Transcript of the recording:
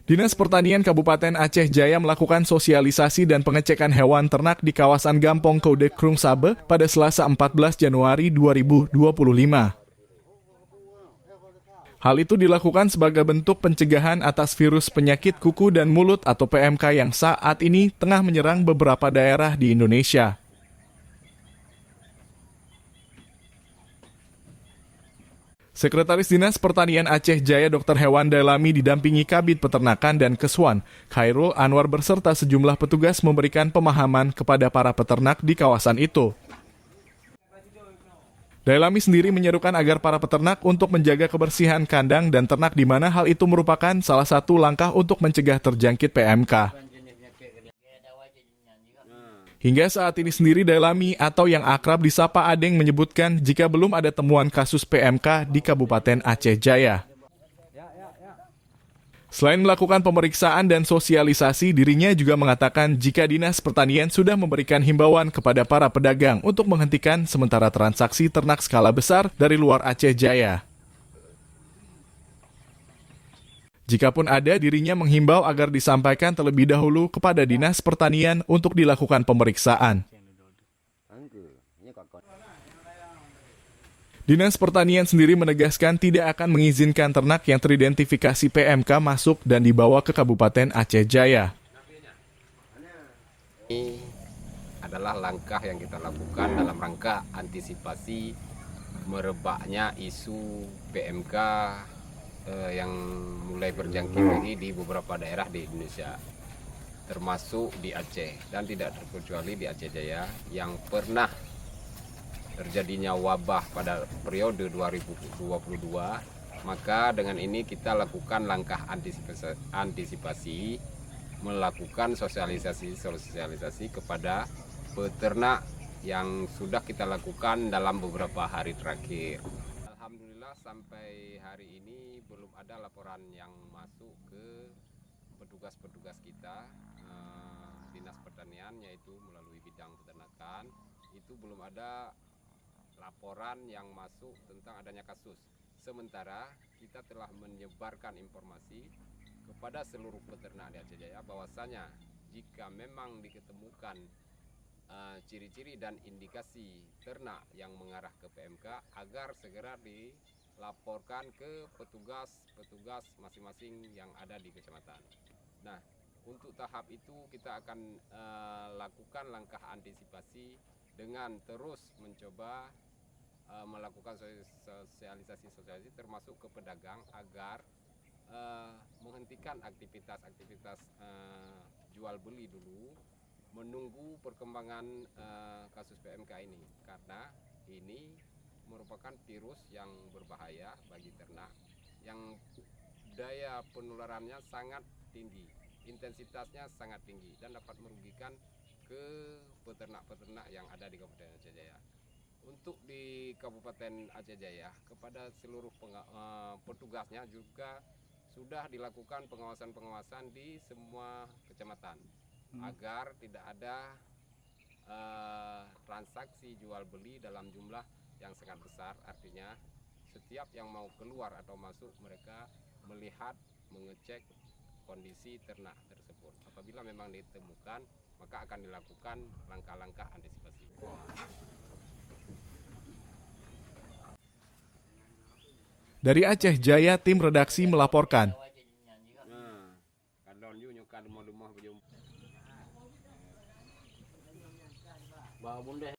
Dinas Pertanian Kabupaten Aceh Jaya melakukan sosialisasi dan pengecekan hewan ternak di kawasan Gampong Kode Krung Sabe pada Selasa 14 Januari 2025. Hal itu dilakukan sebagai bentuk pencegahan atas virus penyakit kuku dan mulut atau PMK yang saat ini tengah menyerang beberapa daerah di Indonesia. Sekretaris Dinas Pertanian Aceh Jaya Dr. Hewan Dailami didampingi Kabid Peternakan dan Keswan, Khairul Anwar berserta sejumlah petugas memberikan pemahaman kepada para peternak di kawasan itu. Dailami sendiri menyerukan agar para peternak untuk menjaga kebersihan kandang dan ternak di mana hal itu merupakan salah satu langkah untuk mencegah terjangkit PMK. Hingga saat ini sendiri Dailami atau yang akrab disapa Adeng menyebutkan jika belum ada temuan kasus PMK di Kabupaten Aceh Jaya. Selain melakukan pemeriksaan dan sosialisasi, dirinya juga mengatakan jika Dinas Pertanian sudah memberikan himbauan kepada para pedagang untuk menghentikan sementara transaksi ternak skala besar dari luar Aceh Jaya. Jikapun ada, dirinya menghimbau agar disampaikan terlebih dahulu kepada Dinas Pertanian untuk dilakukan pemeriksaan. Dinas Pertanian sendiri menegaskan tidak akan mengizinkan ternak yang teridentifikasi PMK masuk dan dibawa ke Kabupaten Aceh Jaya. Ini adalah langkah yang kita lakukan dalam rangka antisipasi merebaknya isu PMK yang mulai berjangkit lagi di beberapa daerah di Indonesia, termasuk di Aceh dan tidak terkecuali di Aceh Jaya yang pernah terjadinya wabah pada periode 2022. Maka dengan ini kita lakukan langkah antisipasi melakukan sosialisasi kepada peternak yang sudah kita lakukan dalam beberapa hari terakhir. Alhamdulillah sampai hari ini belum ada laporan yang masuk ke petugas-petugas kita Dinas Pertanian, yaitu melalui bidang peternakan. Itu belum ada laporan yang masuk tentang adanya kasus. Sementara kita telah menyebarkan informasi kepada seluruh peternak di Aceh Jaya bahwasanya jika memang diketemukan ciri-ciri dan indikasi ternak yang mengarah ke PMK agar segera dilaporkan ke petugas masing-masing yang ada di kecamatan. Nah, untuk tahap itu kita akan lakukan langkah antisipasi dengan terus mencoba melakukan sosialisasi termasuk ke pedagang agar menghentikan aktivitas jual beli dulu, menunggu perkembangan kasus PMK ini, karena ini merupakan virus yang berbahaya bagi ternak, yang daya penularannya sangat tinggi, intensitasnya sangat tinggi dan dapat merugikan ke peternak-peternak yang ada di Kabupaten Aceh Jaya. Untuk di Kabupaten Aceh Jaya, kepada seluruh petugasnya juga sudah dilakukan pengawasan di semua kecamatan agar tidak ada transaksi jual beli dalam jumlah yang sangat besar. Artinya setiap yang mau keluar atau masuk, mereka melihat, mengecek kondisi ternak tersebut. Apabila memang ditemukan, maka akan dilakukan langkah-langkah antisipasi. Dari Aceh Jaya, tim redaksi melaporkan.